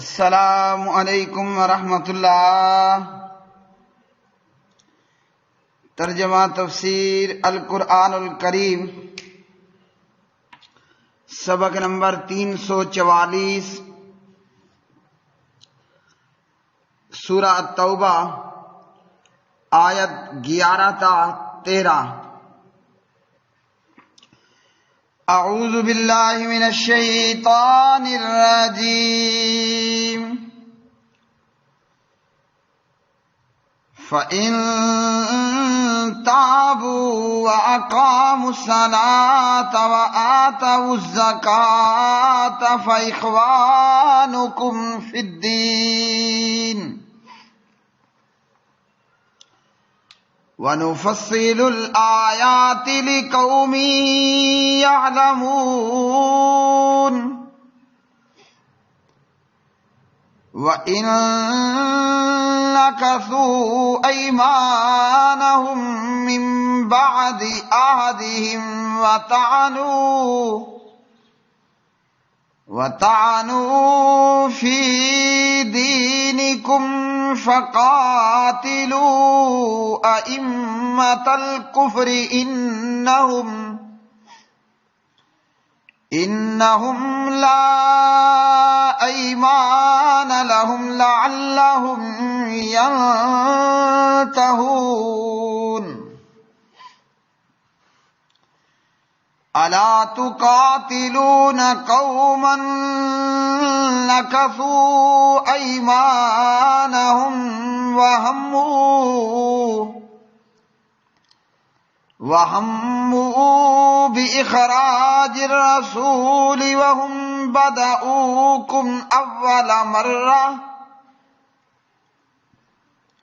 السلام علیکم ورحمۃ اللہ۔ ترجمہ تفسیر القرآن الکریم، سبق نمبر 344، سورہ التوبہ، آیت 11 تا 13۔ اعوذ باللہ من الشیطان الرجیم۔ فَإِن تَابُوا وَأَقَامُوا الصَّلَاةَ وَآتَوُا الزَّكَاةَ فَإِخْوَانُكُمْ فِي الدِّينِ وَنُفَصِّلُ الْآيَاتِ لِقَوْمٍ يَعْلَمُونَ وَإِن نَكَثُوا أَيْمَانَهُم مِّن بَعْدِ عَهْدِهِمْ وَطَعَنُوا فِي دِينِكُمْ فَقَاتِلُوا أَئِمَّةَ الْكُفْرِ إِنَّهُمْ لَا أَيْمَانَ لَهُمْ لَعَلَّهُمْ يَنْتَهُونَ أَلَا تُقَاتِلُونَ قَوْمًا نَكَثُوا أَيْمَانَهُمْ وَهَمُّوا بِإِخْرَاجِ الرَّسُولِ وَهُمْ بَدَؤُوكُمْ أَوَّلَ مَرَّةٍ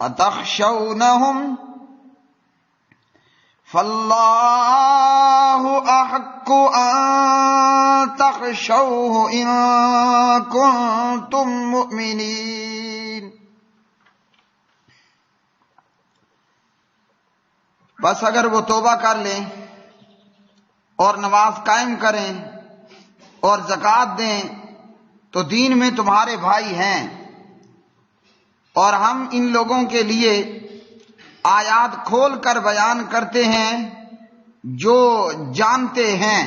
أَتَخْشَوْنَهُمْ فَاللَّهُ أَحَقُّ أَن تَخْشَوْهُ إِن كُنتُم مُّؤْمِنِينَ۔ بس اگر وہ توبہ کر لیں اور نماز قائم کریں اور زکوٰۃ دیں تو دین میں تمہارے بھائی ہیں، اور ہم ان لوگوں کے لیے آیات کھول کر بیان کرتے ہیں جو جانتے ہیں،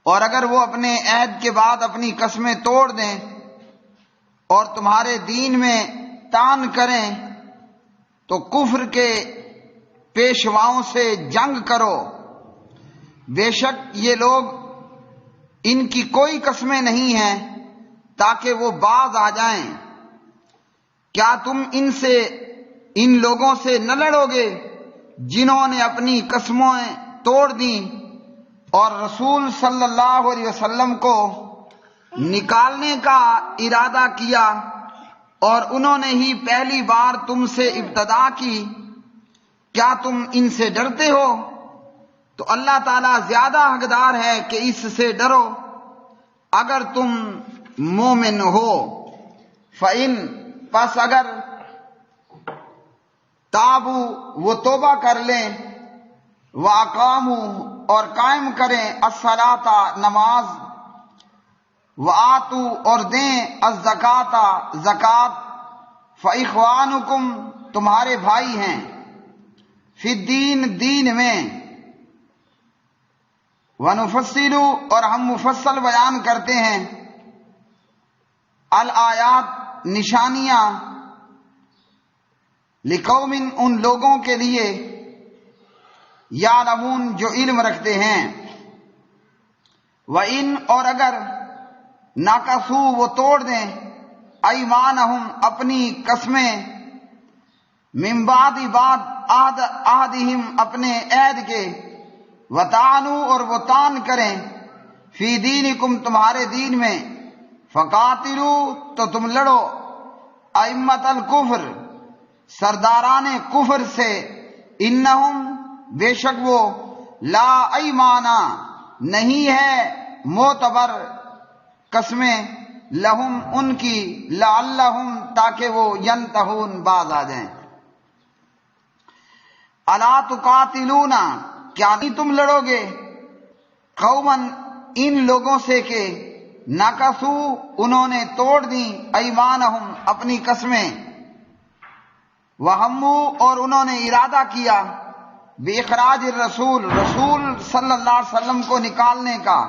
اور اگر وہ اپنے عہد کے بعد اپنی قسمیں توڑ دیں اور تمہارے دین میں طعن کریں تو کفر کے پیشواؤں سے جنگ کرو۔ بے شک یہ لوگ ان کی کوئی قسمیں نہیں ہیں تاکہ وہ باز آ جائیں۔ کیا تم ان لوگوں سے نہ لڑو گے جنہوں نے اپنی قسمیں توڑ دیں اور رسول صلی اللہ علیہ وسلم کو نکالنے کا ارادہ کیا اور انہوں نے ہی پہلی بار تم سے ابتدا کی؟ کیا تم ان سے ڈرتے ہو؟ تو اللہ تعالیٰ زیادہ حقدار ہے کہ اس سے ڈرو اگر تم مومن ہو۔ فَإِن پس اگر تابو وہ توبہ کر لیں، وَأَقَامُوا اور قائم کریں الصَّلَاةَ نماز، وَآتُوا اور دیں الزَّکَاةَ زکوٰۃ، فَإِخْوَانُكُمْ تمہارے بھائی ہیں، فی الدین دین میں، وَنُفَصِّلُ اور ہم مفصل بیان کرتے ہیں الآیات نشانیاں، لقوم ان لوگوں کے لیے، یعلمون جو علم رکھتے ہیں۔ وَإِن اور اگر نَقَصُوا وہ توڑ دیں ایمانہم اپنی قسمیں، من بعد عہدہم اپنے عہد کے، وطعنوا اور وہ طعن کریں فی دینکم تمہارے دین میں، فقاتلوا تو تم لڑو ائمۃ الکفر سرداران کفر سے، انہم بے شک وہ، لا ایمانا نہیں ہے معتبر قسمیں، لہم ان کی، لعلہم تاکہ وہ، ینتہون باز آ جائیں۔ الا تقاتلون کیا نہیں تم لڑو گے، قومن ان لوگوں سے کہ نقصو انہوں نے توڑ دی ایمانہم اپنی قسمیں، وہمو اور انہوں نے ارادہ کیا بِإِخْرَاجِ الرسول رسول صلی اللہ علیہ وسلم کو نکالنے کا،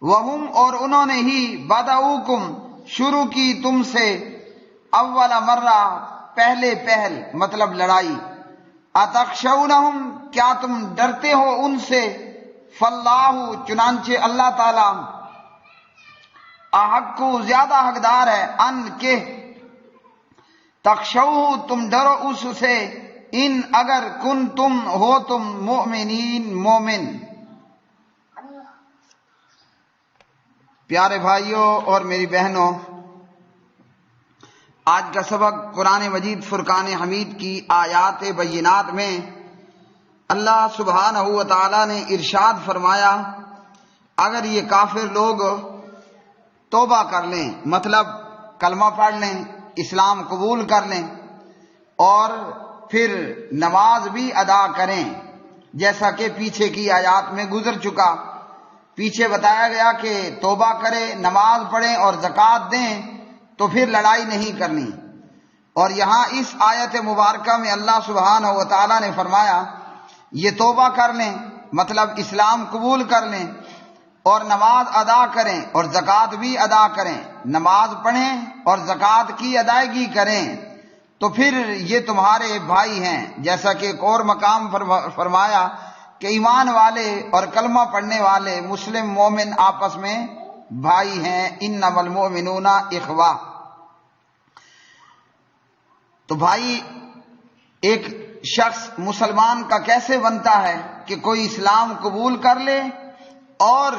وہم اور انہوں نے ہی بدعوکم شروع کی تم سے اول مرہ پہلے پہل مطلب لڑائی، اتخشونہم کیا تم ڈرتے ہو ان سے، فاللہ چنانچہ اللہ تعالی احق زیادہ حقدار ہے ان کے تخشوہ تم ڈرو اس سے، ان اگر کن تم ہو تم مؤمنین مومن۔ پیارے بھائیوں اور میری بہنوں، آج کا سبق قرآن مجید فرقان حمید کی آیات بینات میں اللہ سبحانہ و تعالی نے ارشاد فرمایا اگر یہ کافر لوگ توبہ کر لیں مطلب کلمہ پڑھ لیں، اسلام قبول کر لیں اور پھر نماز بھی ادا کریں، جیسا کہ پیچھے کی آیات میں گزر چکا، پیچھے بتایا گیا کہ توبہ کرے، نماز پڑھیں اور زکوٰۃ دیں تو پھر لڑائی نہیں کرنی، اور یہاں اس آیت مبارکہ میں اللہ سبحانہ و تعالی نے فرمایا یہ توبہ کر لیں مطلب اسلام قبول کر لیں اور نماز ادا کریں اور زکوٰۃ بھی ادا کریں، نماز پڑھیں اور زکوٰۃ کی ادائیگی کریں تو پھر یہ تمہارے بھائی ہیں، جیسا کہ ایک اور مقام فرمایا کہ ایمان والے اور کلمہ پڑھنے والے مسلم مومن آپس میں بھائی ہیں، انما المؤمنون اخوہ۔ تو بھائی ایک شخص مسلمان کا کیسے بنتا ہے کہ کوئی اسلام قبول کر لے اور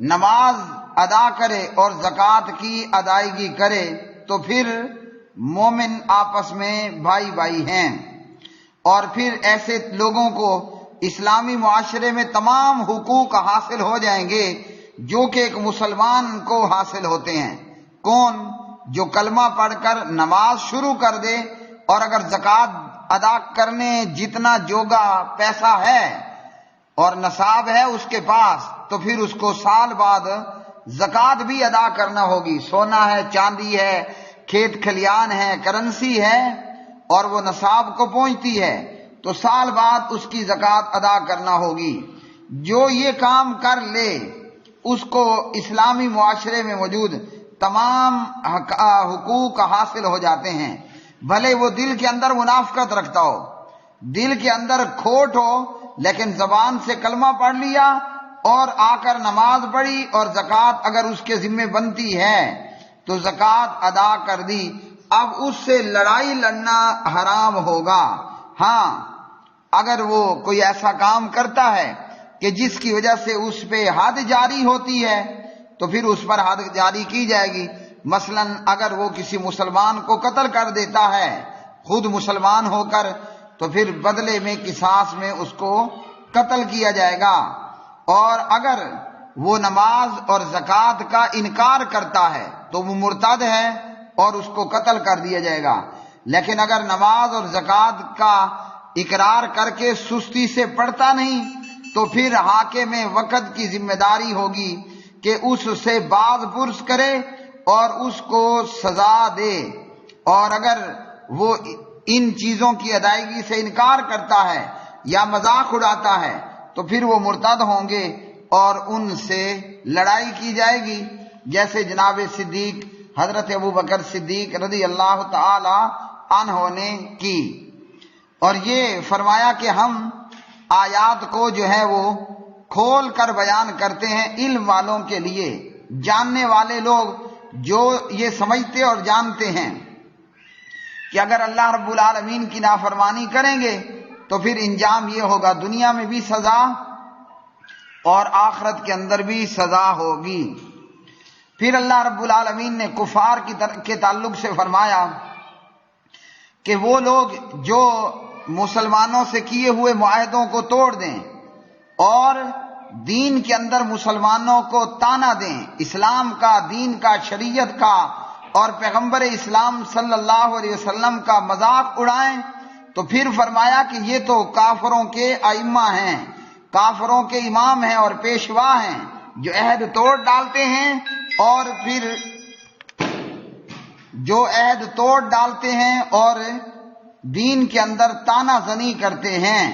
نماز ادا کرے اور زکوٰۃ کی ادائیگی کرے تو پھر مومن آپس میں بھائی بھائی ہیں، اور پھر ایسے لوگوں کو اسلامی معاشرے میں تمام حقوق حاصل ہو جائیں گے جو کہ ایک مسلمان کو حاصل ہوتے ہیں۔ کون؟ جو کلمہ پڑھ کر نماز شروع کر دے اور اگر زکوٰۃ ادا کرنے جتنا جوگا پیسہ ہے اور نصاب ہے اس کے پاس تو پھر اس کو سال بعد زکوٰۃ بھی ادا کرنا ہوگی، سونا ہے، چاندی ہے، کھیت کھلیان ہے، کرنسی ہے اور وہ نصاب کو پہنچتی ہے تو سال بعد اس کی زکوٰۃ ادا کرنا ہوگی۔ جو یہ کام کر لے اس کو اسلامی معاشرے میں موجود تمام حقوق حاصل ہو جاتے ہیں، بھلے وہ دل کے اندر منافقت رکھتا ہو، دل کے اندر کھوٹ ہو، لیکن زبان سے کلمہ پڑھ لیا اور آ کر نماز پڑھی اور زکوٰۃ اگر اس کے ذمہ بنتی ہے تو زکوٰۃ ادا کر دی، اب اس سے لڑائی لڑنا حرام ہوگا۔ ہاں اگر وہ کوئی ایسا کام کرتا ہے کہ جس کی وجہ سے اس پہ حد جاری ہوتی ہے تو پھر اس پر حد جاری کی جائے گی، مثلا اگر وہ کسی مسلمان کو قتل کر دیتا ہے خود مسلمان ہو کر تو پھر بدلے میں قصاص میں اس کو قتل کیا جائے گا، اور اگر وہ نماز اور زکوٰۃ کا انکار کرتا ہے تو وہ مرتد ہے اور اس کو قتل کر دیا جائے گا، لیکن اگر نماز اور زکوٰۃ کا اقرار کر کے سستی سے پڑھتا نہیں تو پھر حاکم وقت کی ذمہ داری ہوگی کہ اس سے باز پرس کرے اور اس کو سزا دے، اور اگر وہ ان چیزوں کی ادائیگی سے انکار کرتا ہے یا مذاق اڑاتا ہے تو پھر وہ مرتد ہوں گے اور ان سے لڑائی کی جائے گی، جیسے جناب صدیق حضرت ابوبکر صدیق رضی اللہ تعالی عنہ نے کی۔ اور یہ فرمایا کہ ہم آیات کو جو ہے وہ کھول کر بیان کرتے ہیں علم والوں کے لیے، جاننے والے لوگ جو یہ سمجھتے اور جانتے ہیں کہ اگر اللہ رب العالمین کی نافرمانی کریں گے تو پھر انجام یہ ہوگا، دنیا میں بھی سزا اور آخرت کے اندر بھی سزا ہوگی۔ پھر اللہ رب العالمین نے کفار کے تعلق سے فرمایا کہ وہ لوگ جو مسلمانوں سے کیے ہوئے معاہدوں کو توڑ دیں اور دین کے اندر مسلمانوں کو تانا دیں، اسلام کا، دین کا، شریعت کا اور پیغمبر اسلام صلی اللہ علیہ وسلم کا مذاق اڑائیں تو پھر فرمایا کہ یہ تو کافروں کے ائمہ ہیں، کافروں کے امام ہیں اور پیشوا ہیں جو عہد توڑ ڈالتے ہیں اور پھر جو عہد توڑ ڈالتے ہیں اور دین کے اندر تانا زنی کرتے ہیں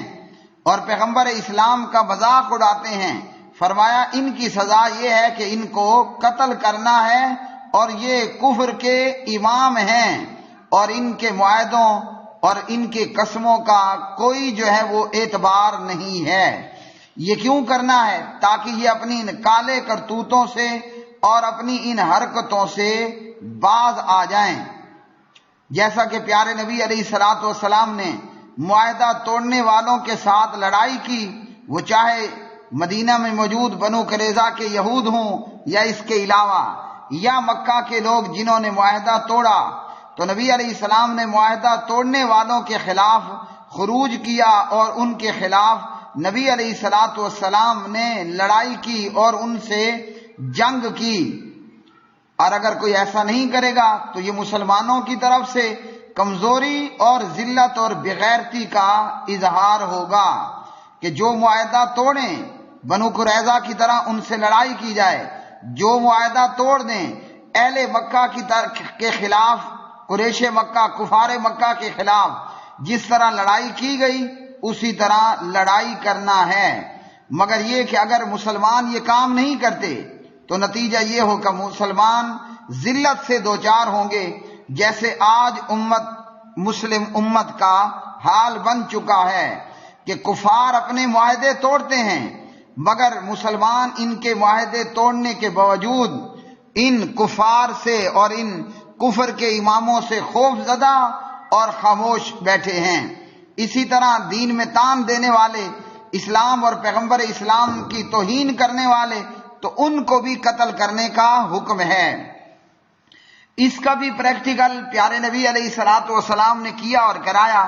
اور پیغمبر اسلام کا مذاق اڑاتے ہیں، فرمایا ان کی سزا یہ ہے کہ ان کو قتل کرنا ہے، اور یہ کفر کے امام ہیں اور ان کے معاہدوں اور ان کے قسموں کا کوئی جو ہے وہ اعتبار نہیں ہے۔ یہ کیوں کرنا ہے؟ تاکہ یہ اپنی ان کالے کرتوتوں سے اور اپنی ان حرکتوں سے باز آ جائیں۔ جیسا کہ پیارے نبی علیہ الصلوۃ والسلام نے معاہدہ توڑنے والوں کے ساتھ لڑائی کی، وہ چاہے مدینہ میں موجود بنو قریظہ کے یہود ہوں یا اس کے علاوہ، یا مکہ کے لوگ جنہوں نے معاہدہ توڑا، تو نبی علیہ السلام نے معاہدہ توڑنے والوں کے خلاف خروج کیا اور ان کے خلاف نبی علیہ الصلوۃ والسلام نے لڑائی کی اور ان سے جنگ کی۔ اور اگر کوئی ایسا نہیں کرے گا تو یہ مسلمانوں کی طرف سے کمزوری اور ذلت اور بغیرتی کا اظہار ہوگا کہ جو معاہدہ توڑیں بنو قریظہ کی طرح ان سے لڑائی کی جائے، جو معاہدہ توڑ دیں اہل مکہ کے خلاف، قریش مکہ، کفار مکہ کے خلاف جس طرح لڑائی کی گئی اسی طرح لڑائی کرنا ہے۔ مگر یہ کہ اگر مسلمان یہ کام نہیں کرتے تو نتیجہ یہ ہو کہ مسلمان ذلت سے دوچار ہوں گے، جیسے آج مسلم امت کا حال بن چکا ہے کہ کفار اپنے معاہدے توڑتے ہیں، مگر مسلمان ان کے معاہدے توڑنے کے باوجود ان کفار سے اور ان کفر کے اماموں سے خوف زدہ اور خاموش بیٹھے ہیں۔ اسی طرح دین میں تان دینے والے، اسلام اور پیغمبر اسلام کی توہین کرنے والے، تو ان کو بھی قتل کرنے کا حکم ہے۔ اس کا بھی پریکٹیکل پیارے نبی علیہ الصلوۃ والسلام نے کیا اور کرایا۔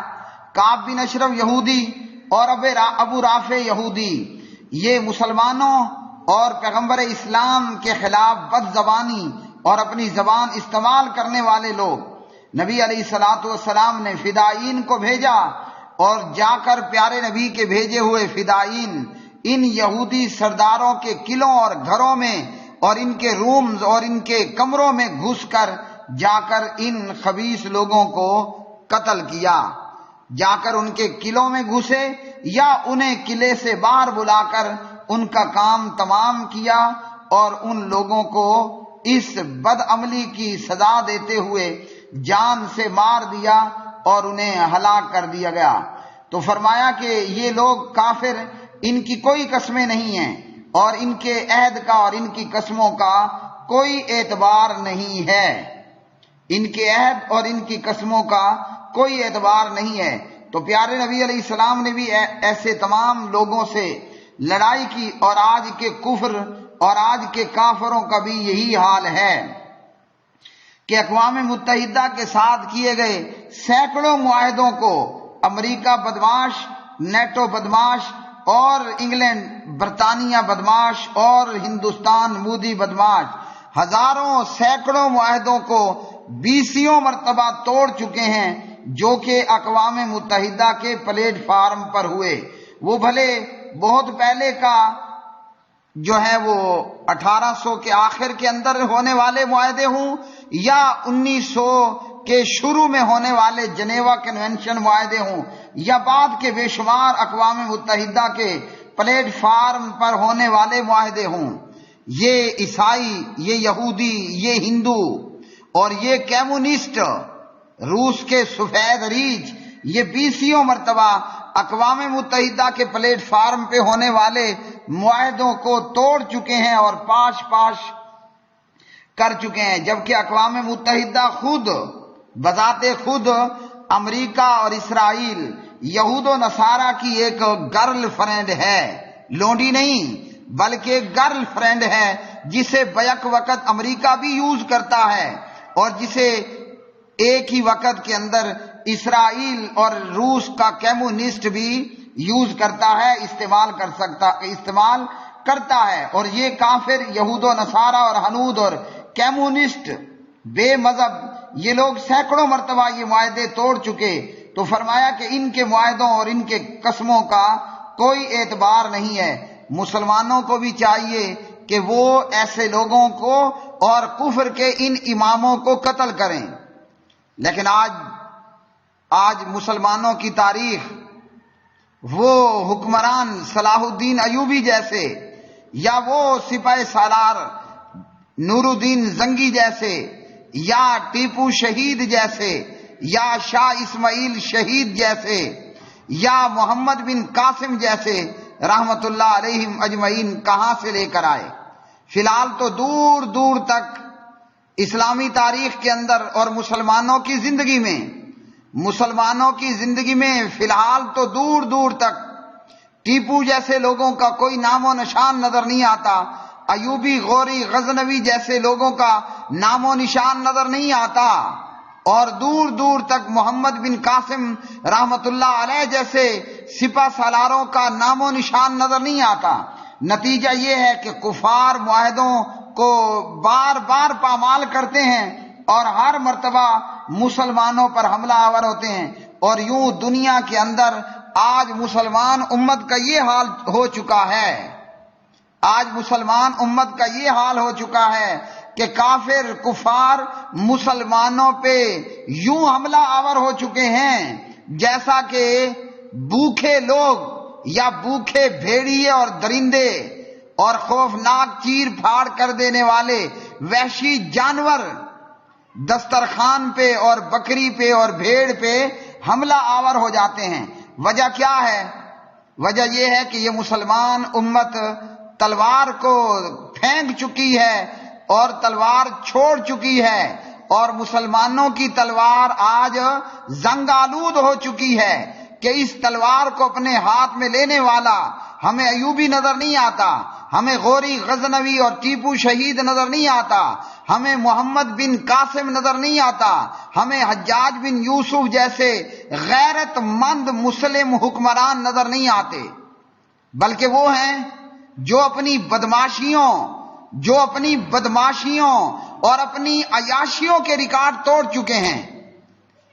کعب بن اشرف یہودی اور ابو رافع یہودی، یہ مسلمانوں اور پیغمبر اسلام کے خلاف بد زبانی اور اپنی زبان استعمال کرنے والے لوگ، نبی علیہ الصلوۃ والسلام نے فدائین کو بھیجا اور جا کر پیارے نبی کے بھیجے ہوئے فدائین ان یہودی سرداروں کے قلعوں اور گھروں میں اور ان کے رومز اور ان کے کمروں میں گھس کر جا کر ان خبیث لوگوں کو قتل کیا۔ جا کر ان کے قلعوں میں گھسے یا انہیں قلعے سے باہر بلا کر ان کا کام تمام کیا اور ان لوگوں کو اس بد عملی کی سزا دیتے ہوئے جان سے مار دیا اور انہیں ہلاک کر دیا گیا۔ تو فرمایا کہ یہ لوگ کافر، ان کی کوئی قسمیں نہیں ہیں اور ان کے عہد کا اور ان کی قسموں کا کوئی اعتبار نہیں ہے، ان کے عہد اور ان کی قسموں کا کوئی اعتبار نہیں ہے۔ تو پیارے نبی علیہ السلام نے بھی ایسے تمام لوگوں سے لڑائی کی، اور آج کے کفر اور آج کے کافروں کا بھی یہی حال ہے کہ اقوام متحدہ کے ساتھ کیے گئے سینکڑوں معاہدوں کو امریکہ بدماش، نیٹو بدماش اور انگلینڈ برطانیہ بدماش اور ہندوستان مودی بدماش ہزاروں سینکڑوں معاہدوں کو 20 مرتبہ توڑ چکے ہیں، جو کہ اقوام متحدہ کے پلیٹ فارم پر ہوئے۔ وہ بھلے بہت پہلے کا جو ہے وہ 1800 کے آخر کے اندر ہونے والے معاہدے ہوں یا 1900 کے شروع میں ہونے والے جنیوا کنونشن معاہدے ہوں یا بعد کے بے شمار اقوام متحدہ کے پلیٹ فارم پر ہونے والے معاہدے ہوں، یہ عیسائی، یہ یہودی، یہ ہندو اور یہ کمیونسٹ روس کے سفید ریچھ، یہ 20 مرتبہ اقوام متحدہ کے پلیٹ فارم پہ ہونے والے معاہدوں کو توڑ چکے ہیں اور پاش کر چکے ہیں، جبکہ اقوام متحدہ خود بذات خود امریکہ اور اسرائیل یہود و نصارہ کی ایک گرل فرینڈ ہے، لونڈی نہیں بلکہ گرل فرینڈ ہے، جسے بیک وقت امریکہ بھی یوز کرتا ہے اور جسے ایک ہی وقت کے اندر اسرائیل اور روس کا کمیونسٹ بھی یوز کرتا ہے، استعمال کرتا ہے۔ اور یہ کافر یہود و نصارہ اور ہنود اور کمیونسٹ بے مذہب یہ لوگ سینکڑوں مرتبہ یہ معاہدے توڑ چکے، تو فرمایا کہ ان کے معاہدوں اور ان کے قسموں کا کوئی اعتبار نہیں ہے۔ مسلمانوں کو بھی چاہیے کہ وہ ایسے لوگوں کو اور کفر کے ان اماموں کو قتل کریں۔ لیکن آج مسلمانوں کی تاریخ وہ حکمران صلاح الدین ایوبی جیسے، یا وہ سپاہ سالار نور الدین زنگی جیسے، یا ٹیپو شہید جیسے، یا شاہ اسماعیل شہید جیسے، یا محمد بن قاسم جیسے رحمت اللہ علیہم اجمعین کہاں سے لے کر آئے؟ فی الحال تو دور دور تک اسلامی تاریخ کے اندر اور مسلمانوں کی زندگی میں فی الحال تو دور دور تک ٹیپو جیسے لوگوں کا کوئی نام و نشان نظر نہیں آتا، ایوبی، غوری، غزنوی جیسے لوگوں کا نام و نشان نظر نہیں آتا، اور دور دور تک محمد بن قاسم رحمت اللہ علیہ جیسے سپہ سالاروں کا نام و نشان نظر نہیں آتا۔ نتیجہ یہ ہے کہ کفار معاہدوں کو بار بار پامال کرتے ہیں اور ہر مرتبہ مسلمانوں پر حملہ آور ہوتے ہیں، اور یوں دنیا کے اندر آج مسلمان امت کا یہ حال ہو چکا ہے، آج مسلمان امت کا یہ حال ہو چکا ہے کہ کافر کفار مسلمانوں پہ یوں حملہ آور ہو چکے ہیں جیسا کہ بھوکے لوگ یا بھوکے بھیڑیے اور درندے اور خوفناک چیر پھاڑ کر دینے والے وحشی جانور دسترخوان پہ اور بکری پہ اور بھیڑ پہ حملہ آور ہو جاتے ہیں۔ وجہ کیا ہے؟ وجہ یہ ہے کہ یہ مسلمان امت تلوار کو پھینک چکی ہے اور تلوار چھوڑ چکی ہے، اور مسلمانوں کی تلوار آج زنگ آلود ہو چکی ہے کہ اس تلوار کو اپنے ہاتھ میں لینے والا ہمیں ایوبی نظر نہیں آتا، ہمیں غوری، غزنوی اور ٹیپو شہید نظر نہیں آتا، ہمیں محمد بن قاسم نظر نہیں آتا، ہمیں حجاج بن یوسف جیسے غیرت مند مسلم حکمران نظر نہیں آتے، بلکہ وہ ہیں جو اپنی بدماشیوں اور اپنی عیاشیوں کے ریکارڈ توڑ چکے ہیں،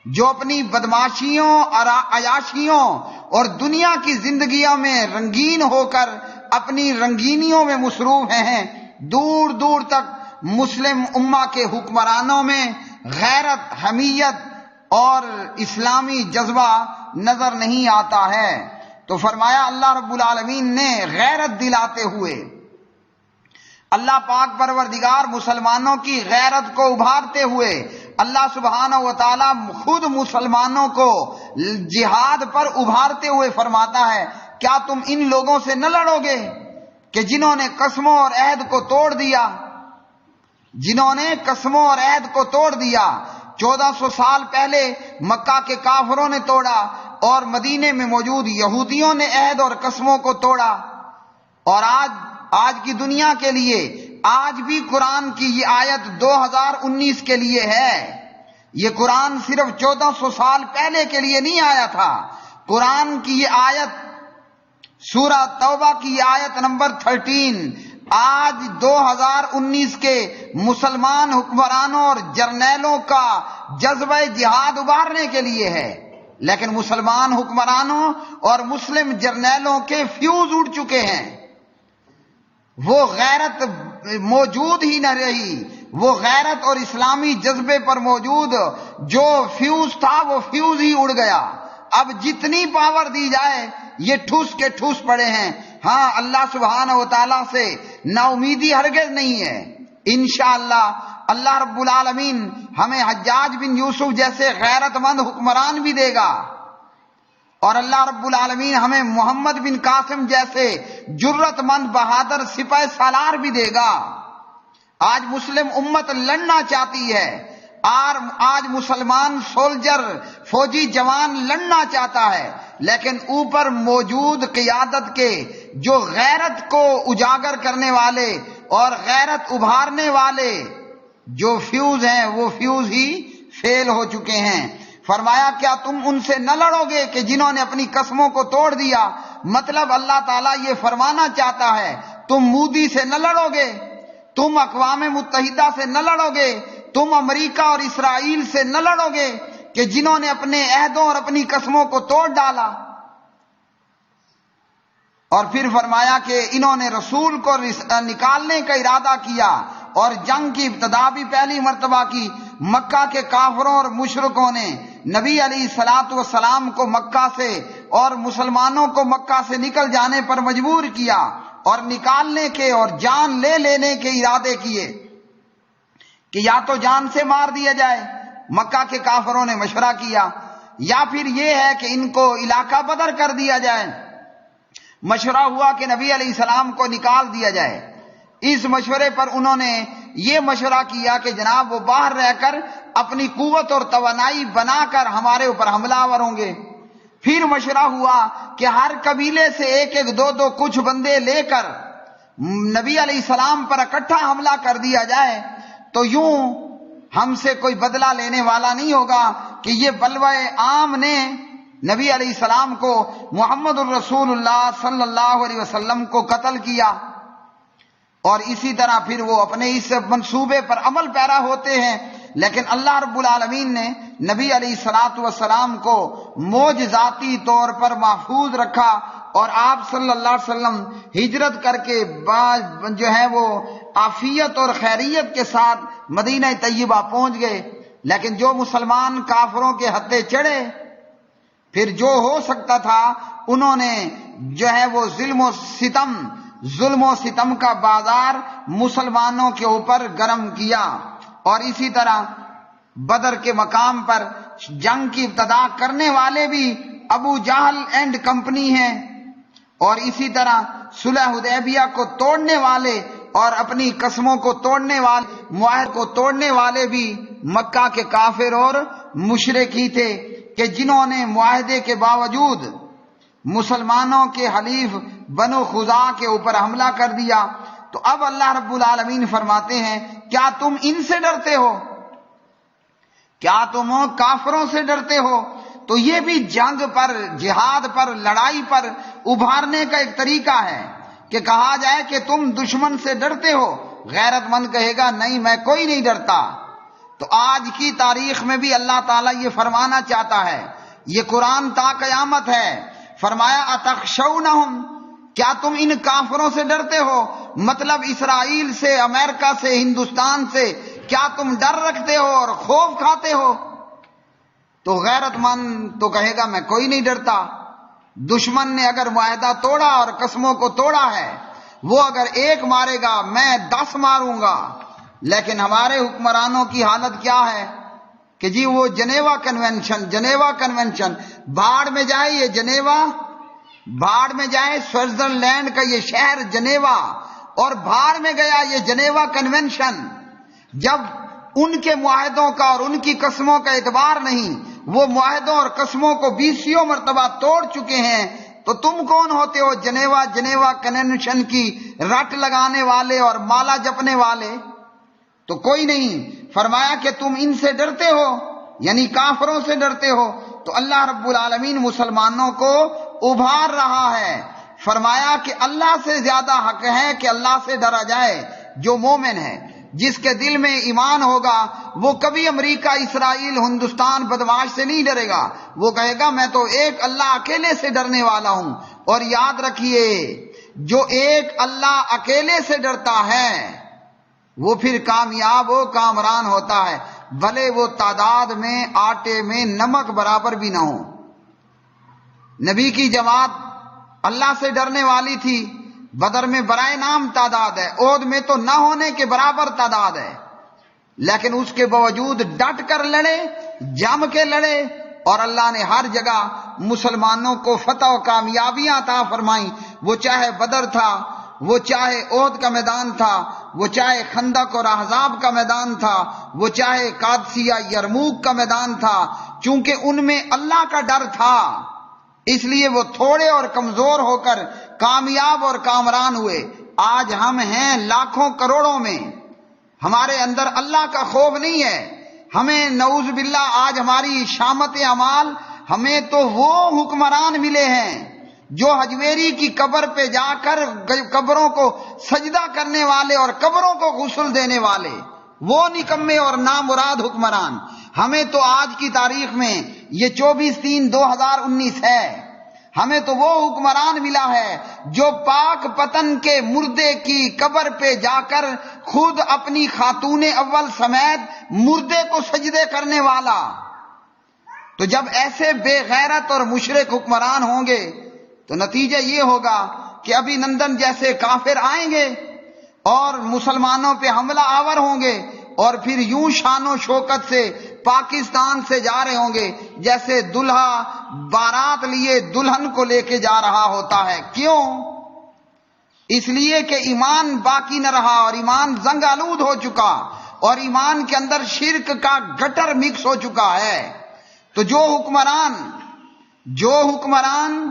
جو اپنی بدماشیوں اور عیاشیوں اور دنیا کی زندگیوں میں رنگین ہو کر اپنی رنگینیوں میں مصروف ہیں۔ دور دور تک مسلم امہ کے حکمرانوں میں غیرت، حمیت اور اسلامی جذبہ نظر نہیں آتا ہے۔ تو فرمایا اللہ رب العالمین نے غیرت دلاتے ہوئے، اللہ پاک پروردگار مسلمانوں کی غیرت کو ابھارتے ہوئے، اللہ سبحانہ و تعالی خود مسلمانوں کو جہاد پر ابھارتے ہوئے فرماتا ہے، کیا تم ان لوگوں سے نہ لڑو گے کہ جنہوں نے قسموں اور عہد کو توڑ دیا، جنہوں نے قسموں اور عہد کو توڑ دیا۔ 1400 سال پہلے مکہ کے کافروں نے توڑا اور مدینے میں موجود یہودیوں نے عہد اور قسموں کو توڑا، اور آج کی دنیا کے لیے آج بھی قرآن کی یہ آیت 2019 کے لیے ہے۔ یہ قرآن صرف 1400 سال پہلے کے لیے نہیں آیا تھا، قرآن کی یہ آیت سورہ توبہ کی آیت نمبر 13 آج 2019 کے مسلمان حکمرانوں اور جرنیلوں کا جذبہ جہاد ابھارنے کے لیے ہے، لیکن مسلمان حکمرانوں اور مسلم جرنیلوں کے فیوز اڑ چکے ہیں، وہ غیرت موجود ہی نہ رہی، وہ غیرت اور اسلامی جذبے پر موجود جو فیوز تھا وہ فیوز ہی اڑ گیا۔ اب جتنی پاور دی جائے یہ ٹھوس کے ٹھوس پڑے ہیں۔ ہاں، اللہ سبحانہ و تعالیٰ سے نا امیدی ہرگز نہیں ہے، انشاءاللہ اللہ رب العالمین ہمیں حجاج بن یوسف جیسے غیرت مند حکمران بھی دے گا، اور اللہ رب العالمین ہمیں محمد بن قاسم جیسے جرت مند بہادر سپاہ سالار بھی دے گا۔ آج مسلم امت لڑنا چاہتی ہے، آج مسلمان سولجر، فوجی جوان لڑنا چاہتا ہے، لیکن اوپر موجود قیادت کے جو غیرت کو اجاگر کرنے والے اور غیرت ابھارنے والے جو فیوز ہیں وہ فیوز ہی فیل ہو چکے ہیں۔ فرمایا کیا تم ان سے نہ لڑو گے کہ جنہوں نے اپنی قسموں کو توڑ دیا؟ مطلب اللہ تعالیٰ یہ فرمانا چاہتا ہے تم مودی سے نہ لڑو گے، تم اقوام متحدہ سے نہ لڑو گے، تم امریکہ اور اسرائیل سے نہ لڑو گے کہ جنہوں نے اپنے عہدوں اور اپنی قسموں کو توڑ ڈالا۔ اور پھر فرمایا کہ انہوں نے رسول کو نکالنے کا ارادہ کیا، اور جنگ کی ابتدا بھی پہلی مرتبہ کی مکہ کے کافروں اور مشرکوں نے نبی علیہ الصلوۃ والسلام کو مکہ سے اور مسلمانوں کو مکہ سے نکل جانے پر مجبور کیا اور نکالنے کے اور جان لے لینے کے ارادے کیے کہ یا تو جان سے مار دیا جائے، مکہ کے کافروں نے مشورہ کیا، یا پھر یہ ہے کہ ان کو علاقہ بدر کر دیا جائے۔ مشورہ ہوا کہ نبی علیہ السلام کو نکال دیا جائے۔ اس مشورے پر انہوں نے یہ مشورہ کیا کہ جناب وہ باہر رہ کر اپنی قوت اور توانائی بنا کر ہمارے اوپر حملہ آور ہوں گے۔ پھر مشورہ ہوا کہ ہر قبیلے سے ایک ایک دو دو کچھ بندے لے کر نبی علیہ السلام پر اکٹھا حملہ کر دیا جائے تو یوں ہم سے کوئی بدلہ لینے والا نہیں ہوگا کہ یہ بلوائے عام نے نبی علیہ السلام کو، محمد الرسول اللہ صلی اللہ علیہ وسلم کو قتل کیا۔ اور اسی طرح پھر وہ اپنے اس منصوبے پر عمل پیرا ہوتے ہیں، لیکن اللہ رب العالمین نے نبی علیہ الصلوۃ والسلام کو معجزاتی طور پر محفوظ رکھا اور آپ صلی اللہ علیہ وسلم ہجرت کر کے جو ہے وہ عافیت اور خیریت کے ساتھ مدینہ طیبہ پہنچ گئے۔ لیکن جو مسلمان کافروں کے ہتھے چڑھے، پھر جو ہو سکتا تھا انہوں نے جو ہے وہ ظلم و ستم کا بازار مسلمانوں کے اوپر گرم کیا۔ اور اسی طرح بدر کے مقام پر جنگ کی ابتدا کرنے والے بھی ابو جہل اینڈ کمپنی ہیں، اور اسی طرح صلح حدیبیہ کو توڑنے والے اور اپنی قسموں کو توڑنے والے، معاہدے کو توڑنے والے بھی مکہ کے کافر اور مشرک ہی تھے کہ جنہوں نے معاہدے کے باوجود مسلمانوں کے حلیف بنو خزاع کے اوپر حملہ کر دیا۔ تو اب اللہ رب العالمین فرماتے ہیں کیا تم ان سے ڈرتے ہو؟ کیا تم کافروں سے ڈرتے ہو؟ تو یہ بھی جنگ پر، جہاد پر، لڑائی پر ابھارنے کا ایک طریقہ ہے کہ کہا جائے کہ تم دشمن سے ڈرتے ہو۔ غیرت مند کہے گا نہیں میں کوئی نہیں ڈرتا۔ تو آج کی تاریخ میں بھی اللہ تعالیٰ یہ فرمانا چاہتا ہے، یہ قرآن تا قیامت ہے، فرمایا اتخشونہم، کیا تم ان کافروں سے ڈرتے ہو؟ مطلب اسرائیل سے، امریکہ سے، ہندوستان سے کیا تم ڈر رکھتے ہو اور خوف کھاتے ہو؟ تو غیرت مند تو کہے گا میں کوئی نہیں ڈرتا۔ دشمن نے اگر معاہدہ توڑا اور قسموں کو توڑا ہے، وہ اگر ایک مارے گا میں 10 ماروں گا۔ لیکن ہمارے حکمرانوں کی حالت کیا ہے کہ جی وہ جنیوا کنونشن بھاڑ میں جائے، یہ جنیوا بھاڑ میں جائے، سوئٹزرلینڈ کا یہ شہر جنیوا، اور بھاڑ میں گیا یہ جنیوا کنونشن۔ جب ان کے معاہدوں کا اور ان کی قسموں کا اعتبار نہیں، وہ معاہدوں اور قسموں کو 20 مرتبہ توڑ چکے ہیں، تو تم کون ہوتے ہو جنیوا کنونشن کی رٹ لگانے والے اور مالا جپنے والے؟ تو کوئی نہیں۔ فرمایا کہ تم ان سے ڈرتے ہو، یعنی کافروں سے ڈرتے ہو۔ تو اللہ رب العالمین مسلمانوں کو ابھار رہا ہے، فرمایا کہ اللہ سے زیادہ حق ہے کہ اللہ سے ڈرا جائے۔ جو مومن ہے، جس کے دل میں ایمان ہوگا، وہ کبھی امریکہ، اسرائیل، ہندوستان، بدماش سے نہیں ڈرے گا۔ وہ کہے گا میں تو ایک اللہ اکیلے سے ڈرنے والا ہوں۔ اور یاد رکھیے، جو ایک اللہ اکیلے سے ڈرتا ہے وہ پھر کامیاب و کامران ہوتا ہے، بھلے وہ تعداد میں آٹے میں نمک برابر بھی نہ ہو۔ نبی کی جماعت اللہ سے ڈرنے والی تھی، بدر میں برائے نام تعداد ہے، احد میں تو نہ ہونے کے برابر تعداد ہے، لیکن اس کے باوجود ڈٹ کر لڑے، جم کے لڑے، اور اللہ نے ہر جگہ مسلمانوں کو فتح و کامیابیاں عطا فرمائیں۔ وہ چاہے بدر تھا، وہ چاہے احد کا میدان تھا، وہ چاہے خندق اور احزاب کا میدان تھا، وہ چاہے قادسیہ یرموک کا میدان تھا، چونکہ ان میں اللہ کا ڈر تھا، اس لیے وہ تھوڑے اور کمزور ہو کر کامیاب اور کامران ہوئے۔ آج ہم ہیں لاکھوں کروڑوں میں، ہمارے اندر اللہ کا خوف نہیں ہے۔ ہمیں نعوذ باللہ آج ہماری شامت اعمال، ہمیں تو وہ حکمران ملے ہیں جو حجویری کی قبر پہ جا کر قبروں کو سجدہ کرنے والے اور قبروں کو غسل دینے والے، وہ نکمے اور نامراد حکمران۔ ہمیں تو آج کی تاریخ میں یہ 24/3/2019 ہے، ہمیں تو وہ حکمران ملا ہے جو پاک پتن کے مردے کی قبر پہ جا کر خود اپنی خاتون اول سمیت مردے کو سجدے کرنے والا۔ تو جب ایسے بے غیرت اور مشرک حکمران ہوں گے تو نتیجہ یہ ہوگا کہ ابھی نندن جیسے کافر آئیں گے اور مسلمانوں پہ حملہ آور ہوں گے، اور پھر یوں شان و شوکت سے پاکستان سے جا رہے ہوں گے جیسے دلہا بارات لیے دلہن کو لے کے جا رہا ہوتا ہے۔ کیوں؟ اس لیے کہ ایمان باقی نہ رہا اور ایمان زنگ آلود ہو چکا، اور ایمان کے اندر شرک کا گٹر مکس ہو چکا ہے۔ تو جو حکمران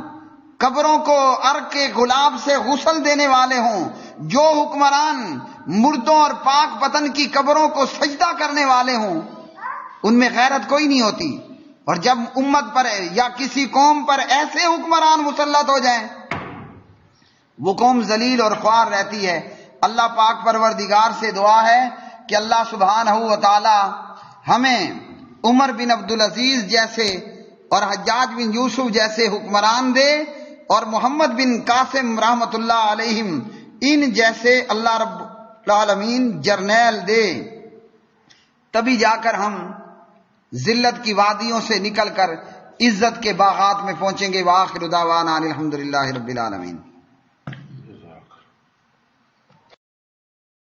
قبروں کو عرق کے گلاب سے غسل دینے والے ہوں، جو حکمران مردوں اور پاک پتن کی قبروں کو سجدہ کرنے والے ہوں، ان میں غیرت کوئی نہیں ہوتی۔ اور جب امت پر یا کسی قوم پر ایسے حکمران مسلط ہو جائیں، وہ قوم ذلیل اور خوار رہتی ہے۔ اللہ پاک پروردگار سے دعا ہے کہ اللہ سبحانہ و تعالی ہمیں عمر بن عبدالعزیز جیسے اور حجاج بن یوسف جیسے حکمران دے، اور محمد بن قاسم رحمت اللہ علیہم ان جیسے اللہ رب العالمین جرنیل دے، تبھی جا کر ہم ذلت کی وادیوں سے نکل کر عزت کے باغات میں پہنچیں گے۔ وآخر دعوانا الحمدللہ رب العالمین۔